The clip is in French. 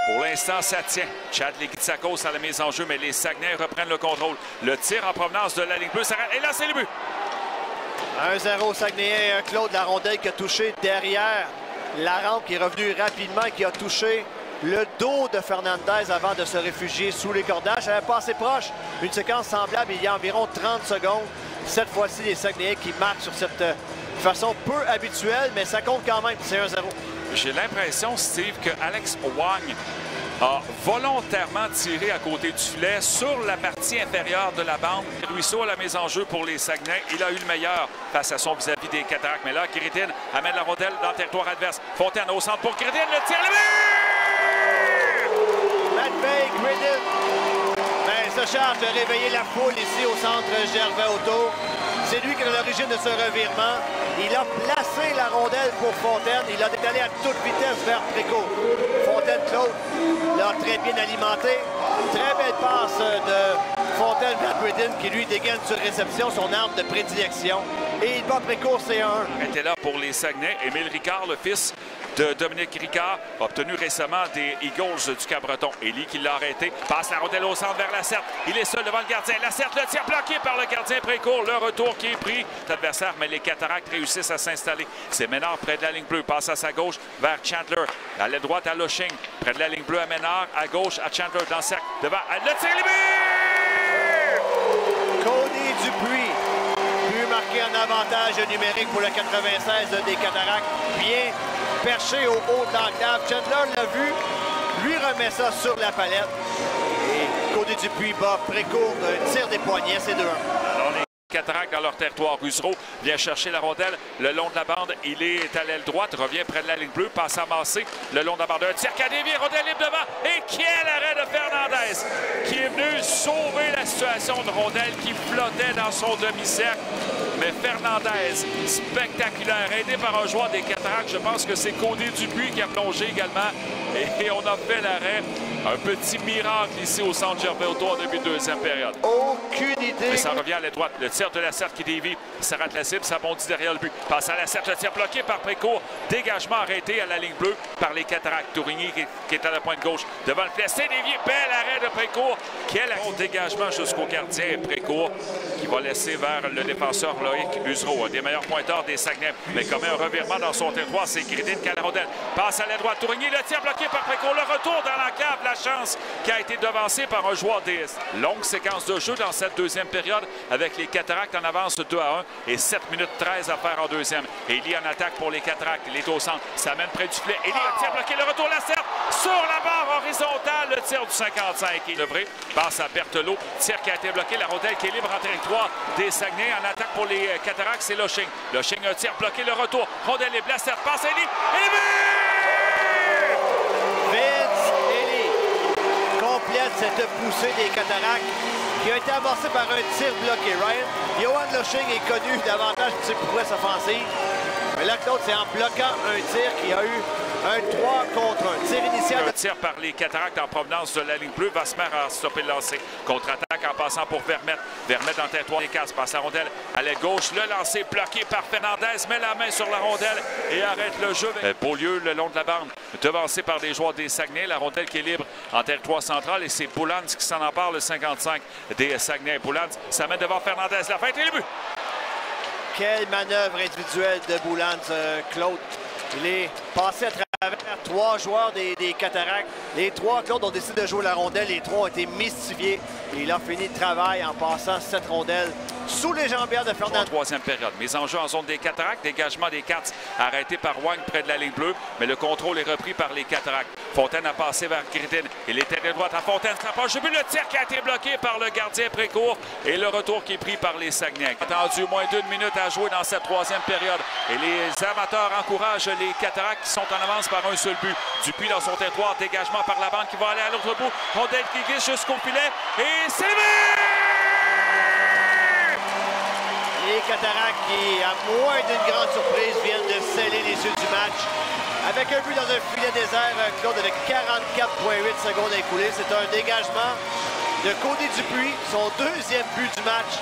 Pour l'instant, ça tient. Chad Legitsakos à la mise en jeu, mais les Saguenay reprennent le contrôle. Le tir en provenance de la ligne bleue s'arrête. Et là, c'est le but. 1-0 Saguenay. Claude, la rondelle qui a touché derrière la rampe, qui est revenue rapidement, qui a touché le dos de Fernandez avant de se réfugier sous les cordages. Elle n'est pas assez proche. Une séquence semblable il y a environ 30 secondes. Cette fois-ci, les Saguenayens qui marquent sur cette façon peu habituelle, mais ça compte quand même. C'est 1-0. J'ai l'impression, Steve, que Alex Wang a volontairement tiré à côté du filet sur la partie inférieure de la bande. Ruisseau à la mise en jeu pour les Saguenay. Il a eu le meilleur face à son vis-à-vis des Cataractes. Mais là, Kiridine amène la rondelle dans le territoire adverse. Fontaine au centre pour Kiridine. Le tir, le but! Matvei Kiridine se charge de réveiller la foule ici au centre Gervais Auto. C'est lui qui est à l'origine de ce revirement. Il a placé la rondelle pour Fontaine. Il a détalé à toute vitesse vers Précourt. Fontaine, Claude, l'a très bien alimenté. Très belle passe de Fontaine vers Kiridine qui lui dégaine sur réception, son arme de prédilection. Et il bat Précourt, c'est 1. Était là pour les Saguenay. Émile Ricard, le fils de Dominique Ricard, obtenu récemment des Eagles du Cabreton. Élie qui l'a arrêté, passe la rondelle au centre vers Lacerte. Il est seul devant le gardien. Lacerte, le tir bloqué par le gardien Précourt. Le retour qui est pris. L'adversaire, mais les Cataractes réussissent à s'installer. C'est Ménard près de la ligne bleue. Passe à sa gauche vers Chandler. À la droite à Loshing. Près de la ligne bleue à Ménard. À gauche à Chandler dans le cercle. Devant. Le tir, le but! Cody Dupuis. Pu marquer en avantage numérique pour le 96 des Cataractes. Bien perché au haut de l'enclave. Chandler l'a vu. Lui remet ça sur la palette. Et Cody Dupuis bat Précourt d'un tir des poignets. C'est 2-1. Alors, les Cataractes dans leur territoire. Rusereau vient chercher la rondelle le long de la bande. Il est à l'aile droite, revient près de la ligne bleue, passe à Massé le long de la bande. Un tir à dévier, rondelle libre devant. Et quel arrêt de Fernandez qui est venu sauver la situation de rondelle qui flottait dans son demi-cercle. Mais Fernandez, spectaculaire, aidé par un joueur des Cataractes. Je pense que c'est Cody Dupuis qui a plongé également. Et on a fait l'arrêt. Un petit miracle ici au centre Gervais Auto en début de deuxième période. Aucune idée. Mais ça revient à la droite. Le tir de Lacerte qui dévie. Ça rate la cible, ça bondit derrière le but. Passe à Lacerte, le tir bloqué par Précourt. Dégagement arrêté à la ligne bleue par les Cataractes. Tourigny qui est à la pointe gauche. Devant le filet, c'est dévié. Bel arrêt de Précourt. Quel dégagement jusqu'au gardien Précourt qui va laisser vers le défenseur Loïc Usereau, un des meilleurs pointeurs des Saguenay. Mais comme un revirement dans son territoire, c'est Kiridine qui a la rondelle. Passe à la droite. Tourigny, le tir bloqué par Précourt. Le retour dans l'enclave. La chance qui a été devancée par un joueur des longue séquence de jeu dans cette deuxième période avec les Cataractes en avance 2-1 et 7 minutes 13 à faire en deuxième. Élie en attaque pour les Cataractes. Il est au centre. Ça mène près du filet. Élie, le tir bloqué. Le retour Lacerte sur la barre horizontale. Le tir du 55 est levré. Passe à Berthelot. Tir qui a été bloqué. La rondelle qui est libre en territoire des Saguenay. En attaque pour les Cataractes, c'est Loshing. Loshing, un tir bloqué. Le retour. Rondelle libre. Lacerte passe à Élie. Et complète cette poussée des Cataractes qui a été amorcée par un tir bloqué. Ryan, Johan Loshing est connu davantage pour ses prouesses offensives. Mais là, Claude, c'est en bloquant un tir qui a eu un 3 contre 1. Tir initial. Un tir par les Cataractes en provenance de la ligne bleue. Vasmer a stoppé le lancer. Contre-attaque en passant pour Vermette. Vermette dans le territoire des Casses. Passe la rondelle à la gauche. Le lancer bloqué par Fernandez. Met la main sur la rondelle et arrête le jeu. Beaulieu le long de la bande. Devancé par des joueurs des Saguenay. La rondelle qui est libre en territoire central. Et c'est Boulans qui s'en empare, le 55 des Saguenay. Boulans, ça met devant Fernandez. La fête et le but. Quelle manœuvre individuelle de Boulans, Claude. Il est passé à travers 3 joueurs des Cataractes. Les 3, Claude, ont décidé de jouer la rondelle. Les 3 ont été mystifiés. Et il a fini le travail en passant cette rondelle sous les jambières de Fernandez. Troisième période. Mise en jeu en zone des Cataractes. Dégagement des Cats arrêté par Wang près de la ligne bleue. Mais le contrôle est repris par les Cataractes. Fontaine a passé vers Kiridine. Il était de droite à Fontaine. J'ai vu le tir qui a été bloqué par le gardien Précourt. Et le retour qui est pris par les Saguenay. Attendu moins d'1 minute à jouer dans cette troisième période. Et les amateurs encouragent les Cataractes qui sont en avance par un seul but. Dupuis dans son territoire. Dégagement par la bande qui va aller à l'autre bout. Rondelle qui glisse jusqu'au filet. Et c'est le but! Les Cataractes qui, à moins d'une grande surprise, viennent de sceller les yeux du match. Avec un but dans un filet désert, Claude, avec 44,8 secondes à écouler. C'est un dégagement de Cody Dupuis, son deuxième but du match.